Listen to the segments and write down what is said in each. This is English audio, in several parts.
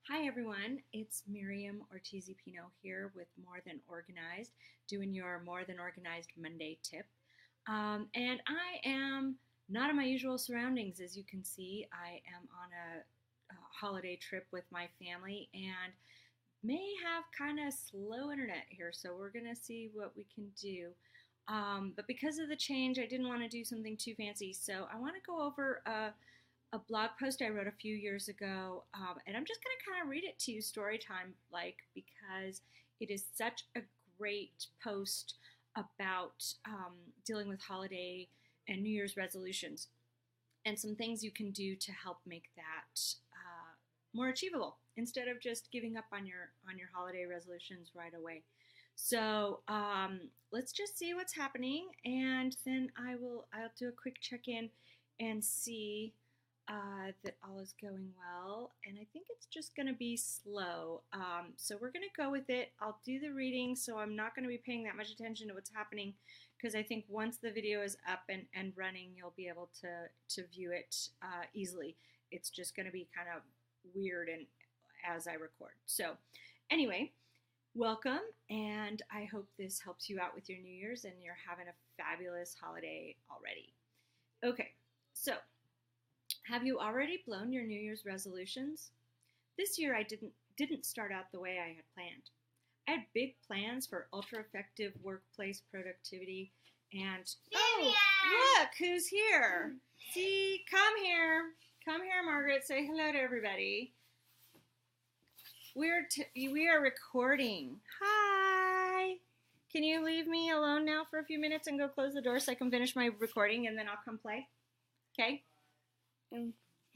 Hi everyone, it's Miriam Ortiz y Pino here with More Than Organized, doing your More Than Organized Monday tip. And I am not in my usual surroundings, as you can see. I am on a holiday trip with my family and may have kind of slow internet here, so we're gonna see what we can do. But because of the change, I didn't want to do something too fancy, so I want to go over a blog post I wrote a few years ago, and I'm just going to kind of read it to you story time like because it is such a great post about dealing with holiday and New Year's resolutions and some things you can do to help make that more achievable instead of just giving up on your holiday resolutions right away. So let's just see what's happening, and then I'll do a quick check-in and see that all is going well. And I think it's just going to be slow. So we're going to go with it. I'll do the reading, so I'm not going to be paying that much attention to what's happening because I think once the video is up and running, you'll be able to view it easily. It's just going to be kind of weird and as I record. So anyway, welcome, and I hope this helps you out with your New Year's and you're having a fabulous holiday already. Okay, so have you already blown your New Year's resolutions? This year I didn't start out the way I had planned. I had big plans for ultra-effective workplace productivity and look who's here. See, come here, Margaret. Say hello to everybody. We are recording. Hi. Can you leave me alone now for a few minutes and go close the door so I can finish my recording and then I'll come play? Okay?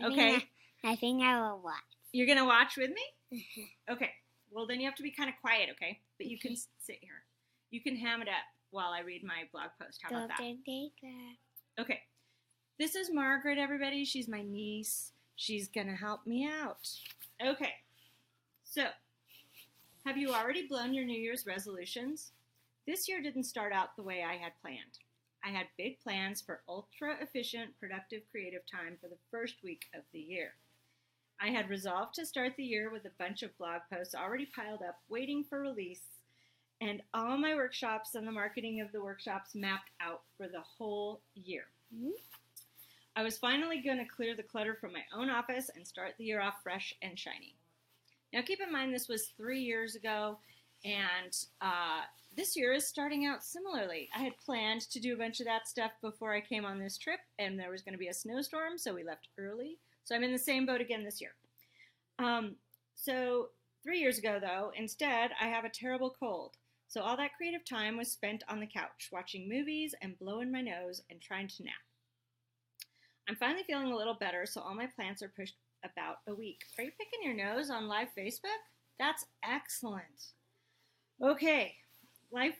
Okay. I think I will watch. You're going to watch with me? Okay. Well, then you have to be kind of quiet, okay? But you can sit here. You can ham it up while I read my blog post. How about that? Okay. This is Margaret, everybody. She's my niece. She's going to help me out. Okay. So, have you already blown your New Year's resolutions? This year didn't start out the way I had planned. I had big plans for ultra-efficient, productive, creative time for the first week of the year. I had resolved to start the year with a bunch of blog posts already piled up, waiting for release, and all my workshops and the marketing of the workshops mapped out for the whole year. Mm-hmm. I was finally going to clear the clutter from my own office and start the year off fresh and shiny. Now, keep in mind this was 3 years ago, and this year is starting out similarly. I had planned to do a bunch of that stuff before I came on this trip, and there was going to be a snowstorm, so we left early. So I'm in the same boat again this year. So 3 years ago, though, instead, I have a terrible cold. So all that creative time was spent on the couch, watching movies and blowing my nose and trying to nap. I'm finally feeling a little better, so all my plans are pushed about a week. Are you picking your nose on live Facebook? That's excellent. Okay, life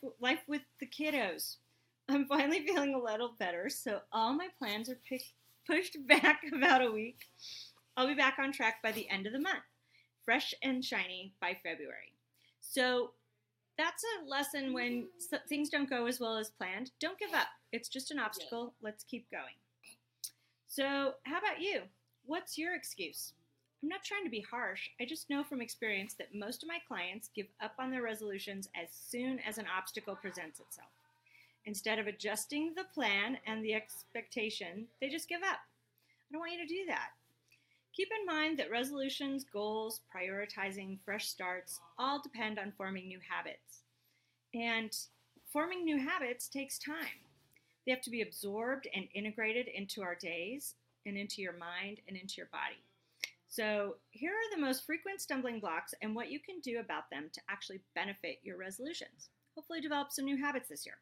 with the kiddos. I'm finally feeling a little better, so all my plans are pushed back about a week. I'll be back on track by the end of the month, fresh and shiny by February. So that's a lesson when things don't go as well as planned. Don't give up. It's just an obstacle. Let's keep going. So how about you? What's your excuse? I'm not trying to be harsh. I just know from experience that most of my clients give up on their resolutions as soon as an obstacle presents itself. Instead of adjusting the plan and the expectation, they just give up. I don't want you to do that. Keep in mind that resolutions, goals, prioritizing, fresh starts all depend on forming new habits. And forming new habits takes time. They have to be absorbed and integrated into our days and into your mind and into your body. So here are the most frequent stumbling blocks and what you can do about them to actually benefit your resolutions. Hopefully develop some new habits this year.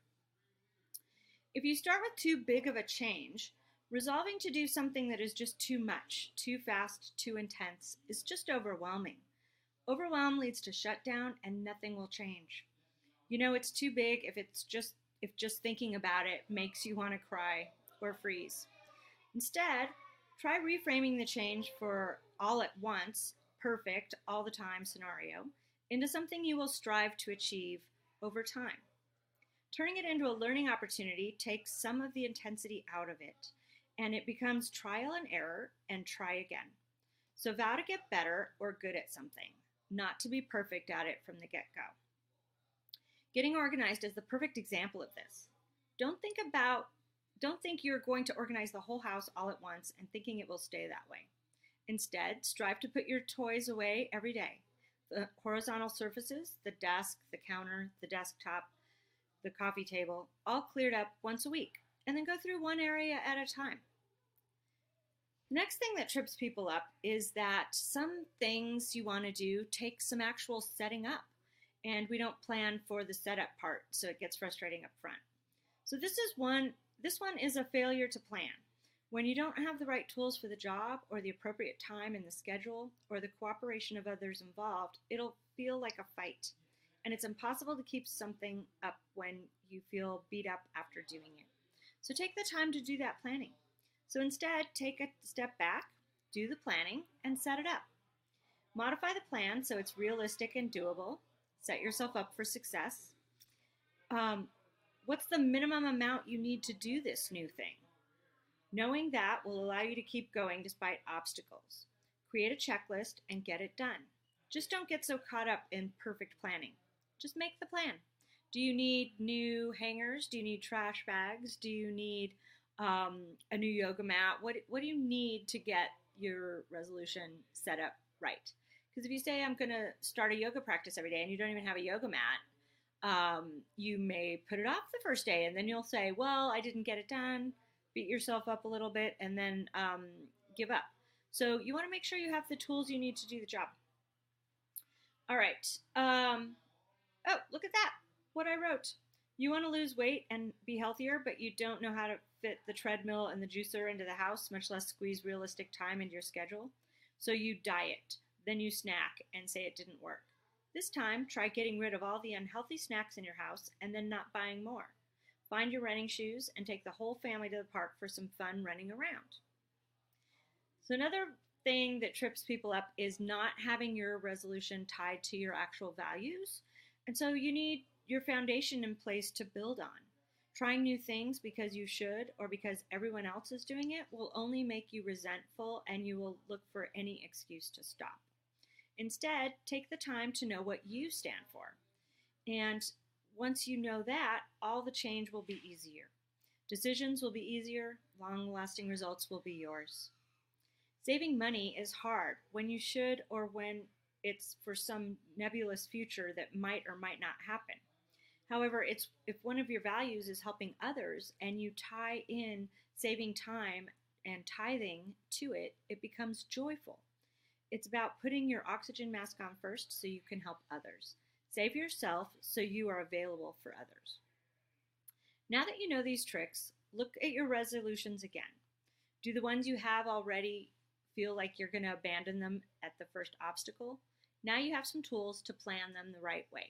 If you start with too big of a change, resolving to do something that is just too much, too fast, too intense is just overwhelming. Overwhelm leads to shutdown and nothing will change. You know it's too big if just thinking about it makes you want to cry or freeze. Instead, try reframing the change for all at once, perfect, all the time scenario into something you will strive to achieve over time. Turning it into a learning opportunity takes some of the intensity out of it, and it becomes trial and error and try again. So vow to get better or good at something, not to be perfect at it from the get-go. Getting organized is the perfect example of this. Don't think you're going to organize the whole house all at once and thinking it will stay that way. Instead, strive to put your toys away every day. The horizontal surfaces, the desk, the counter, the desktop, the coffee table, all cleared up once a week, and then go through one area at a time. The next thing that trips people up is that some things you want to do take some actual setting up, and we don't plan for the setup part, so it gets frustrating up front. So this one is a failure to plan. When you don't have the right tools for the job or the appropriate time in the schedule or the cooperation of others involved, it'll feel like a fight. And it's impossible to keep something up when you feel beat up after doing it. So take the time to do that planning. So instead, take a step back, do the planning, and set it up. Modify the plan so it's realistic and doable. Set yourself up for success. What's the minimum amount you need to do this new thing? Knowing that will allow you to keep going despite obstacles. Create a checklist and get it done. Just don't get so caught up in perfect planning. Just make the plan. Do you need new hangers? Do you need trash bags? Do you need a new yoga mat? What do you need to get your resolution set up right? Because if you say, I'm going to start a yoga practice every day and you don't even have a yoga mat, you may put it off the first day and then you'll say, well, I didn't get it done. Beat yourself up a little bit and then give up. So you want to make sure you have the tools you need to do the job. All right. Oh, look at that. What I wrote. You want to lose weight and be healthier, but you don't know how to fit the treadmill and the juicer into the house, much less squeeze realistic time into your schedule. So you diet, then you snack and say it didn't work. This time, try getting rid of all the unhealthy snacks in your house and then not buying more. Find your running shoes and take the whole family to the park for some fun running around. So another thing that trips people up is not having your resolution tied to your actual values. And so you need your foundation in place to build on. Trying new things because you should or because everyone else is doing it will only make you resentful and you will look for any excuse to stop. Instead, take the time to know what you stand for. And once you know that, all the change will be easier. Decisions will be easier, long-lasting results will be yours. Saving money is hard when you should or when it's for some nebulous future that might or might not happen. However, if one of your values is helping others and you tie in saving time and tithing to it, it becomes joyful. It's about putting your oxygen mask on first so you can help others. Save yourself so you are available for others. Now that you know these tricks, look at your resolutions again. Do the ones you have already feel like you're going to abandon them at the first obstacle? Now you have some tools to plan them the right way.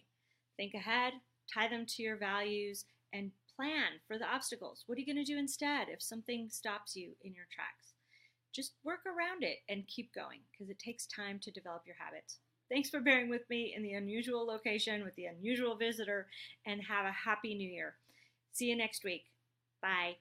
Think ahead, tie them to your values, and plan for the obstacles. What are you going to do instead if something stops you in your tracks? Just work around it and keep going because it takes time to develop your habits. Thanks for bearing with me in the unusual location with the unusual visitor, and have a happy new year. See you next week. Bye.